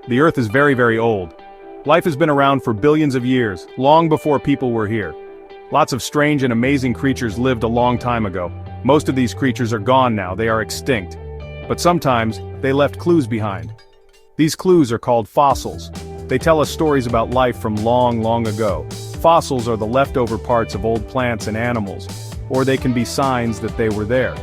The Earth is very, very old. Life has been around for billions of years, long before people were here. Lots of strange and amazing creatures lived a long time ago. Most of these creatures are gone now, they are extinct. But sometimes, they left clues behind. These clues are called fossils. They tell us stories about life from long, long ago. Fossils are the leftover parts of old plants and animals, or they can be signs that they were there.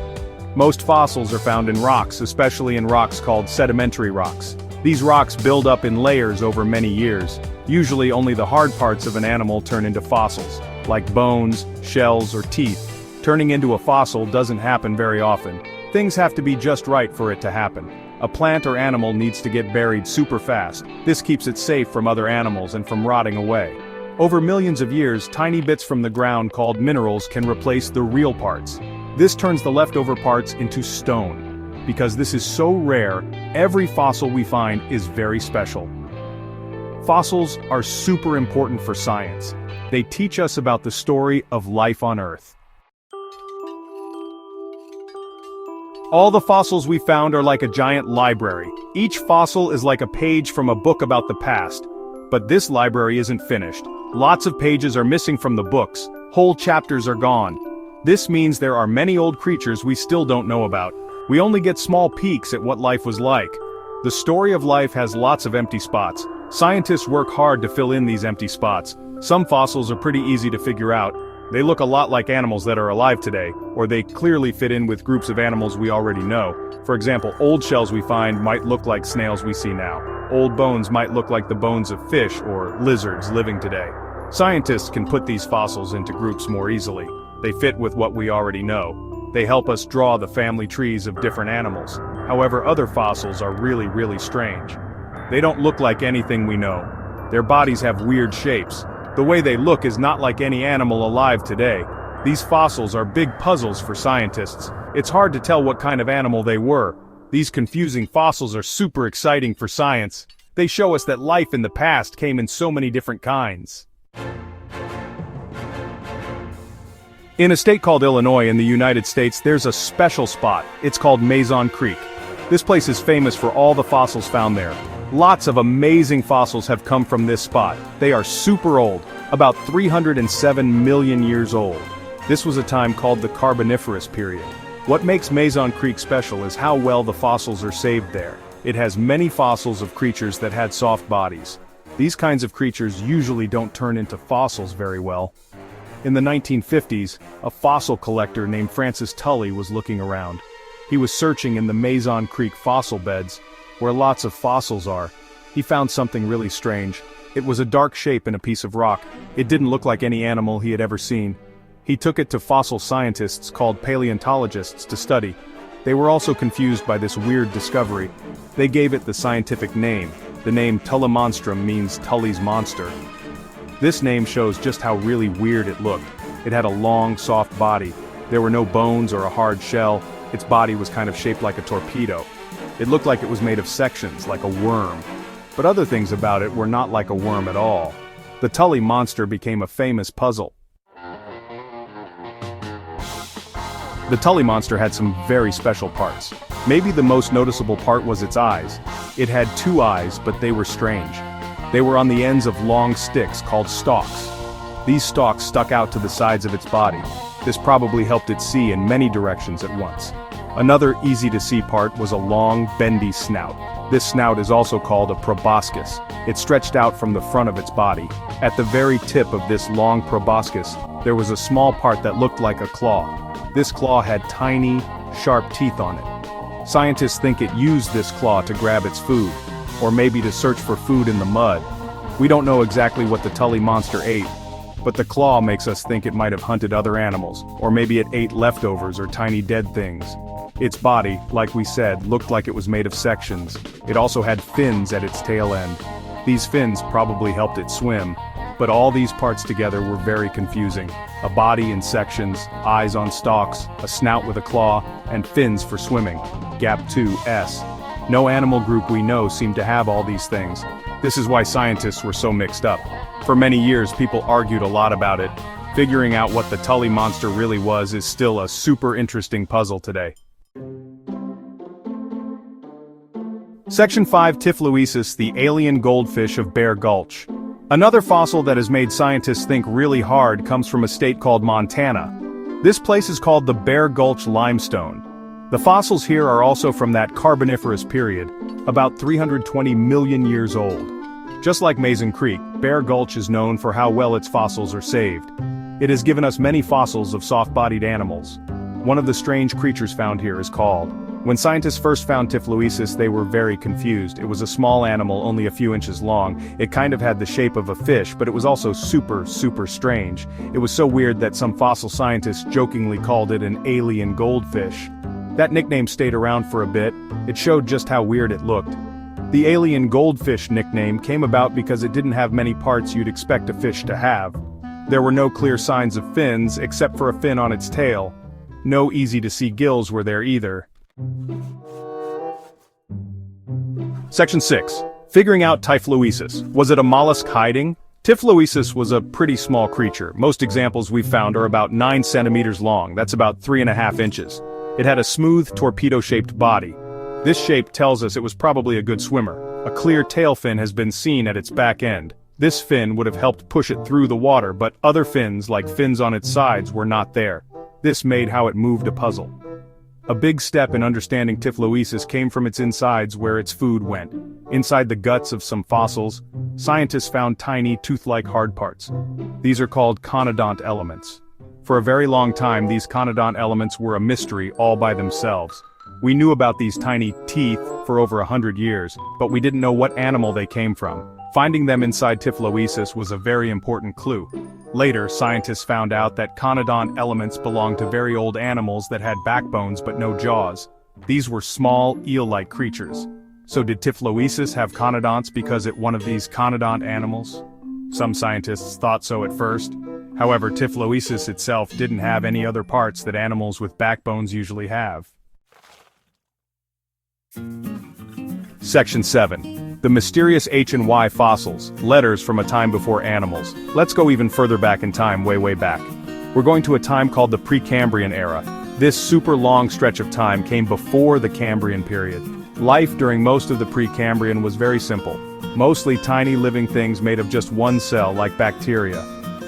Most fossils are found in rocks, especially in rocks called sedimentary rocks. These rocks build up in layers over many years. Usually only the hard parts of an animal turn into fossils, like bones, shells, or teeth. Turning into a fossil doesn't happen very often. Things have to be just right for it to happen. A plant or animal needs to get buried super fast. This keeps it safe from other animals and from rotting away. Over millions of years, tiny bits from the ground called minerals can replace the real parts. This turns the leftover parts into stone. Because this is so rare, every fossil we find is very special. Fossils are super important for science. They teach us about the story of life on Earth. All the fossils we found are like a giant library. Each fossil is like a page from a book about the past. But this library isn't finished. Lots of pages are missing from the books. Whole chapters are gone. This means there are many old creatures we still don't know about. We only get small peeks at what life was like. The story of life has lots of empty spots. Scientists work hard to fill in these empty spots. Some fossils are pretty easy to figure out. They look a lot like animals that are alive today, or they clearly fit in with groups of animals we already know. For example, old shells we find might look like snails we see now. Old bones might look like the bones of fish or lizards living today. Scientists can put these fossils into groups more easily. They fit with what we already know. They help us draw the family trees of different animals. However, other fossils are really, really strange. They don't look like anything we know. Their bodies have weird shapes. The way they look is not like any animal alive today. These fossils are big puzzles for scientists. It's hard to tell what kind of animal they were. These confusing fossils are super exciting for science. They show us that life in the past came in so many different kinds. In a state called Illinois in the United States, there's a special spot. It's called Mazon Creek. This place is famous for all the fossils found there. Lots of amazing fossils have come from this spot. They are super old, about 307 million years old. This was a time called the Carboniferous period. What makes Mazon Creek special is how well the fossils are saved there. It has many fossils of creatures that had soft bodies. These kinds of creatures usually don't turn into fossils very well. In the 1950s, a fossil collector named Francis Tully was looking around. He was searching in the Mazon Creek fossil beds, where lots of fossils are. He found something really strange. It was a dark shape in a piece of rock. It didn't look like any animal he had ever seen. He took it to fossil scientists called paleontologists to study. They were also confused by this weird discovery. They gave it the scientific name. The name Tullimonstrum means Tully's monster. This name shows just how really weird it looked. It had a long, soft body. There were no bones or a hard shell. Its body was kind of shaped like a torpedo. It looked like it was made of sections, like a worm. But other things about it were not like a worm at all. The Tully monster became a famous puzzle. The Tully monster had some very special parts. Maybe the most noticeable part was its eyes. It had two eyes, but they were strange. They were on the ends of long sticks called stalks. These stalks stuck out to the sides of its body. This probably helped it see in many directions at once. Another easy-to-see part was a long, bendy snout. This snout is also called a proboscis. It stretched out from the front of its body. At the very tip of this long proboscis, there was a small part that looked like a claw. This claw had tiny, sharp teeth on it. Scientists think it used this claw to grab its food, or maybe to search for food in the mud. We don't know exactly what the Tully monster ate, but the claw makes us think it might have hunted other animals, or maybe it ate leftovers or tiny dead things. Its body, like we said, looked like it was made of sections. It also had fins at its tail end. These fins probably helped it swim, but all these parts together were very confusing. A body in sections, eyes on stalks, a snout with a claw, and fins for swimming. Gap 2S. No animal group we know seemed to have all these things. This is why scientists were so mixed up. For many years, people argued a lot about it. Figuring out what the Tully monster really was is still a super interesting puzzle today. Section 5. Typhloesus, the alien goldfish of Bear Gulch. Another fossil that has made scientists think really hard comes from a state called Montana. This place is called the Bear Gulch limestone. The fossils here are also from that Carboniferous period, about 320 million years old. Just like Mazon Creek, Bear Gulch is known for how well its fossils are saved. It has given us many fossils of soft-bodied animals. One of the strange creatures found here is called. When scientists first found Typhloesus, they were very confused. It was a small animal, only a few inches long. It kind of had the shape of a fish, but it was also super strange. It was so weird that some fossil scientists jokingly called it an alien goldfish. That nickname stayed around for a bit. It showed just how weird it looked. The alien goldfish nickname came about because it didn't have many parts you'd expect a fish to have. There were no clear signs of fins, except for a fin on its tail. No easy-to-see gills were there either. Section 6. Figuring out Typhloesus. Was it a mollusk hiding? Typhloesus was a pretty small creature. Most examples we've found are about 9 centimeters long, that's about 3.5 inches. It had a smooth, torpedo-shaped body. This shape tells us it was probably a good swimmer. A clear tail fin has been seen at its back end. This fin would have helped push it through the water, but other fins, like fins on its sides, were not there. This made how it moved a puzzle. A big step in understanding Typhloesus came from its insides, where its food went. Inside the guts of some fossils, scientists found tiny, tooth-like hard parts. These are called conodont elements. For a very long time, these conodont elements were a mystery all by themselves. We knew about these tiny teeth for over 100 years, but we didn't know what animal they came from. Finding them inside Typhloesus was a very important clue. Later, scientists found out that conodont elements belonged to very old animals that had backbones but no jaws. These were small, eel-like creatures. So did Typhloesus have conodonts because it was one of these conodont animals? Some scientists thought so at first. However, Typhloesus itself didn't have any other parts that animals with backbones usually have. Section 7. The mysterious H and Y fossils, letters from a time before animals. Let's go even further back in time, way back. We're going to a time called the Precambrian era. This super long stretch of time came before the Cambrian period. Life during most of the Precambrian was very simple. Mostly tiny living things made of just one cell, like bacteria.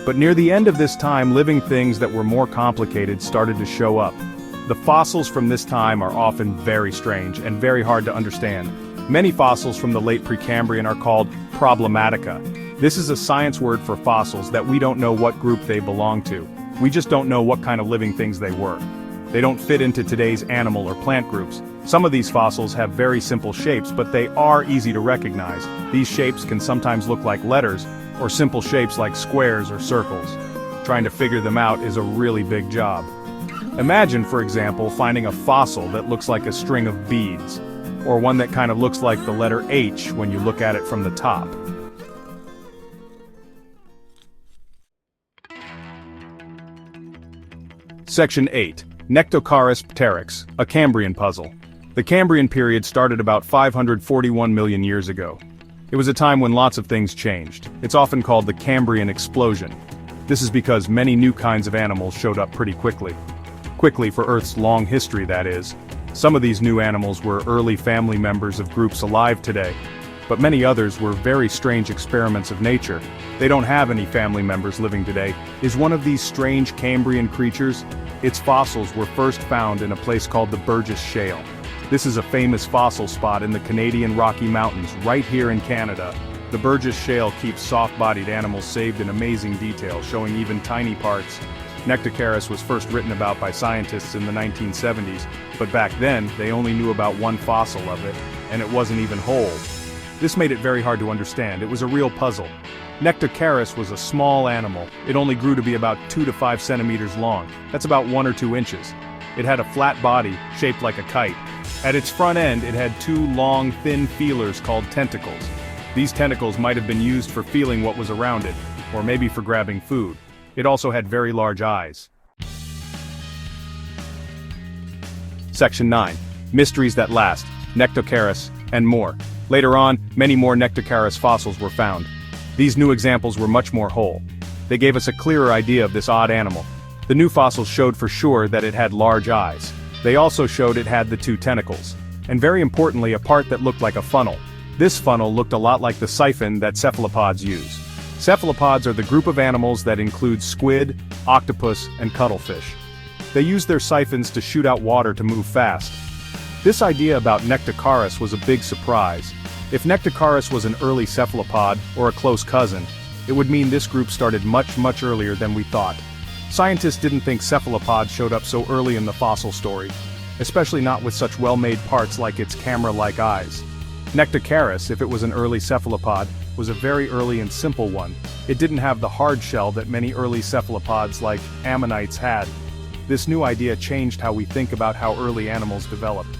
But near the end of this time, living things that were more complicated started to show up. The fossils from this time are often very strange and very hard to understand. Many fossils from the late Precambrian are called problematica. This is a science word for fossils that we don't know what group they belong to. We just don't know what kind of living things they were. They don't fit into today's animal or plant groups. Some of these fossils have very simple shapes, but they are easy to recognize. These shapes can sometimes look like letters, or simple shapes like squares or circles. Trying to figure them out is a really big job. Imagine, for example, finding a fossil that looks like a string of beads, or one that kind of looks like the letter H when you look at it from the top. Section 8. Nectocaris, a Cambrian puzzle. The Cambrian period started about 541 million years ago. It was a time when lots of things changed. It's often called the Cambrian explosion. This is because many new kinds of animals showed up pretty quickly. Quickly for Earth's long history, that is. Some of these new animals were early family members of groups alive today, but many others were very strange experiments of nature. They don't have any family members living today. Is one of these strange Cambrian creatures? Its fossils were first found in a place called the Burgess Shale. This is a famous fossil spot in the Canadian Rocky Mountains, right here in Canada. The Burgess Shale keeps soft-bodied animals saved in amazing detail, showing even tiny parts. Nectocaris was first written about by scientists in the 1970s, but back then, they only knew about one fossil of it, and it wasn't even whole. This made it very hard to understand. It was a real puzzle. Nectocaris was a small animal. It only grew to be about 2 to 5 centimeters long. That's about 1 or 2 inches. It had a flat body, shaped like a kite. At its front end, it had 2 long, thin feelers called tentacles. These tentacles might have been used for feeling what was around it, or maybe for grabbing food. It also had very large eyes. Section 9. Mysteries that last, Nectocaris, and more. Later on, many more Nectocaris fossils were found. These new examples were much more whole. They gave us a clearer idea of this odd animal. The new fossils showed for sure that it had large eyes. They also showed it had the 2 tentacles. And very importantly, a part that looked like a funnel. This funnel looked a lot like the siphon that cephalopods use. Cephalopods are the group of animals that include squid, octopus, and cuttlefish. They use their siphons to shoot out water to move fast. This idea about Nectocaris was a big surprise. If Nectocaris was an early cephalopod, or a close cousin, it would mean this group started much earlier than we thought. Scientists didn't think cephalopods showed up so early in the fossil story, especially not with such well-made parts like its camera-like eyes. Nectocaris, if it was an early cephalopod, was a very early and simple one. It didn't have the hard shell that many early cephalopods like ammonites had. This new idea changed how we think about how early animals developed.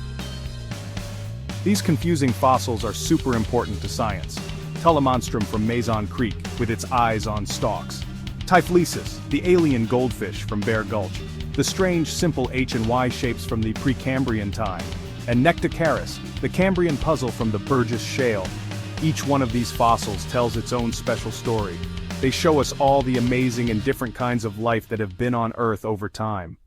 These confusing fossils are super important to science. Monstrum from Mazon Creek, with its eyes on stalks. Typhlesis, the alien goldfish from Bear Gulch. The strange simple H and Y shapes from the Precambrian time. And Nectocaris, the Cambrian puzzle from the Burgess Shale. Each one of these fossils tells its own special story. They show us all the amazing and different kinds of life that have been on Earth over time.